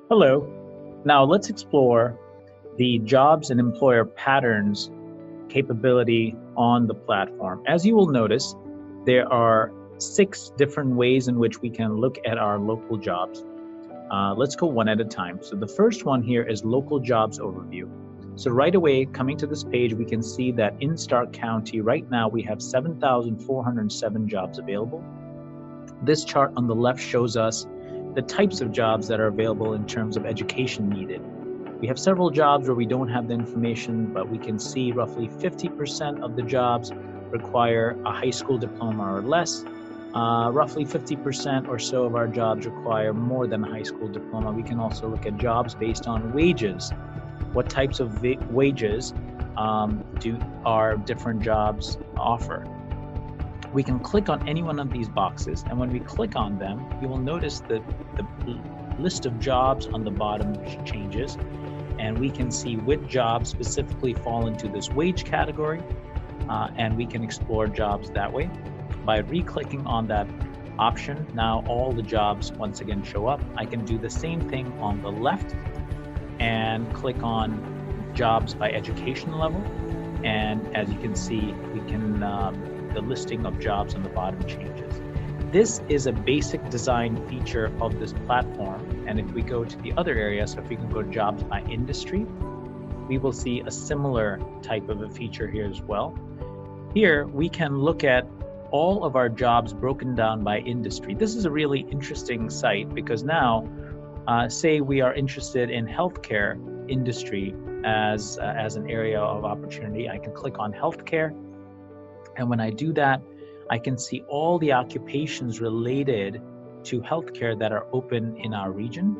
Hello. Now let's explore the jobs and employer patterns capability on the platform. As you will notice, there are 6 different ways in which we can look at our local jobs. Let's go one at a time. So the first one here is local jobs overview. So right away, coming to this page, we can see that in Stark County right now we have 7,407 jobs available. This chart on the left shows us the types of jobs that are available in terms of education needed. We have several jobs where we don't have the information, but we can see roughly 50% of the jobs require a high school diploma or less. Roughly 50% or so of our jobs require more than a high school diploma. We can also look at jobs based on wages. What types of wages do our different jobs offer? We can click on any one of these boxes, and when we click on them, you will notice that the list of jobs on the bottom changes, and we can see which jobs specifically fall into this wage category, and we can explore jobs that way. By re-clicking on that option, now all the jobs once again show up. I can do the same thing on the left and click on jobs by education level, and as you can see, we can the listing of jobs on the bottom changes. This is a basic design feature of this platform, and if we go to the other area, so if we can go to jobs by industry, we will see a similar type of a feature here as well. Here we can look at all of our jobs broken down by industry. This is a really interesting site because now, say we are interested in healthcare industry as an area of opportunity, I can click on healthcare. And when I do that, I can see all the occupations related to healthcare that are open in our region.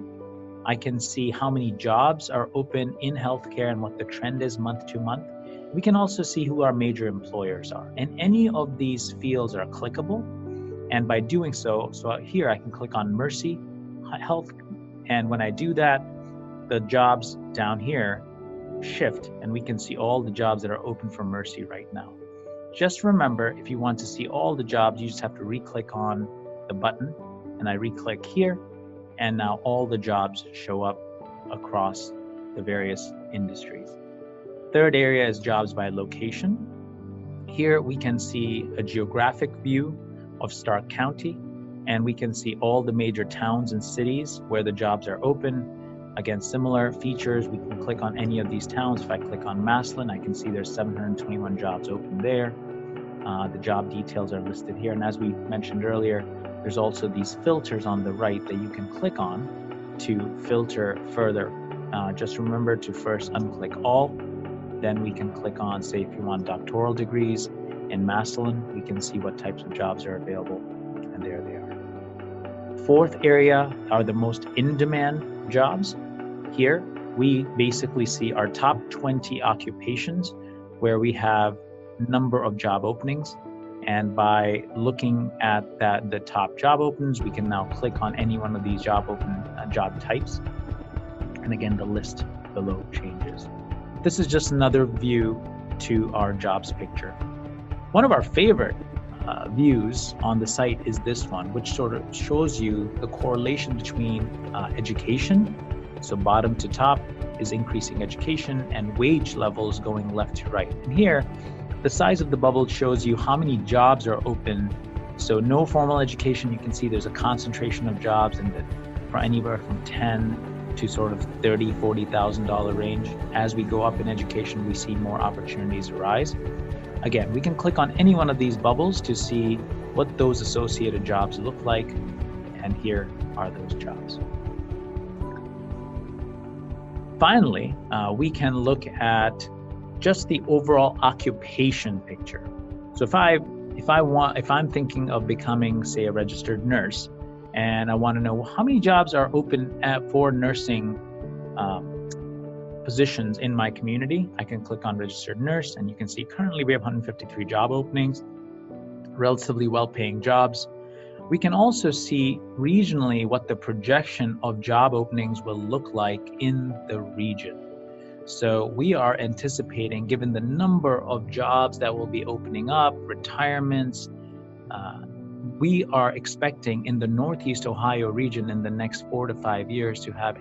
I can see how many jobs are open in healthcare and what the trend is month to month. We can also see who our major employers are. And any of these fields are clickable. And by doing so here I can click on Mercy Health. And when I do that, the jobs down here shift, and we can see all the jobs that are open for Mercy right now. Just remember, if you want to see all the jobs, you just have to re-click on the button, and I re-click here, and now all the jobs show up across the various industries. Third area is jobs by location. Here we can see a geographic view of Stark County, and we can see all the major towns and cities where the jobs are open. Again, similar features, we can click on any of these towns. If I click on Massillon, I can see there's 721 jobs open there. The job details are listed here. And as we mentioned earlier, there's also these filters on the right that you can click on to filter further. Just remember to first unclick all, then we can click on, say if you want doctoral degrees in Massillon, we can see what types of jobs are available, and there they are. Fourth area are the most in-demand jobs. Here, we basically see our top 20 occupations where we have number of job openings. And by looking at the top job openings, we can now click on any one of these job types. And again, the list below changes. This is just another view to our jobs picture. One of our favorite views on the site is this one, which sort of shows you the correlation between education. So bottom to top is increasing education, and wage levels going left to right. And here, the size of the bubble shows you how many jobs are open. So no formal education, you can see there's a concentration of jobs for anywhere from 10 to sort of $30,000, $40,000 range. As we go up in education, we see more opportunities arise. Again, we can click on any one of these bubbles to see what those associated jobs look like, and here are those jobs. Finally, we can look at just the overall occupation picture. So if I'm thinking of becoming, say, a registered nurse, and I want to know how many jobs are open for nursing positions in my community, I can click on registered nurse, and you can see currently we have 153 job openings, relatively well-paying jobs. We can also see regionally what the projection of job openings will look like in the region. So we are anticipating, given the number of jobs that will be opening up, retirements, we are expecting in the Northeast Ohio region in the next 4 to 5 years to have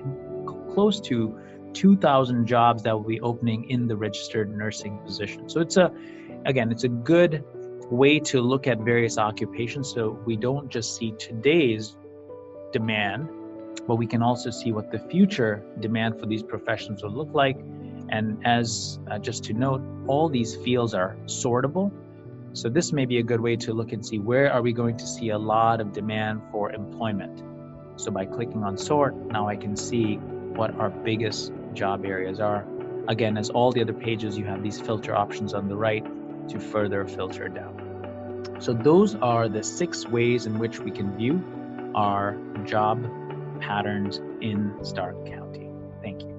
close to 2,000 jobs that will be opening in the registered nursing position. So it's a good way to look at various occupations, so we don't just see today's demand, but we can also see what the future demand for these professions will look like. And as just to note, all these fields are sortable. So this may be a good way to look and see where are we going to see a lot of demand for employment. So by clicking on sort, now I can see what our biggest job areas are. Again, as all the other pages, you have these filter options on the right to further filter down. So those are the 6 ways in which we can view our job patterns in Stark County. Thank you.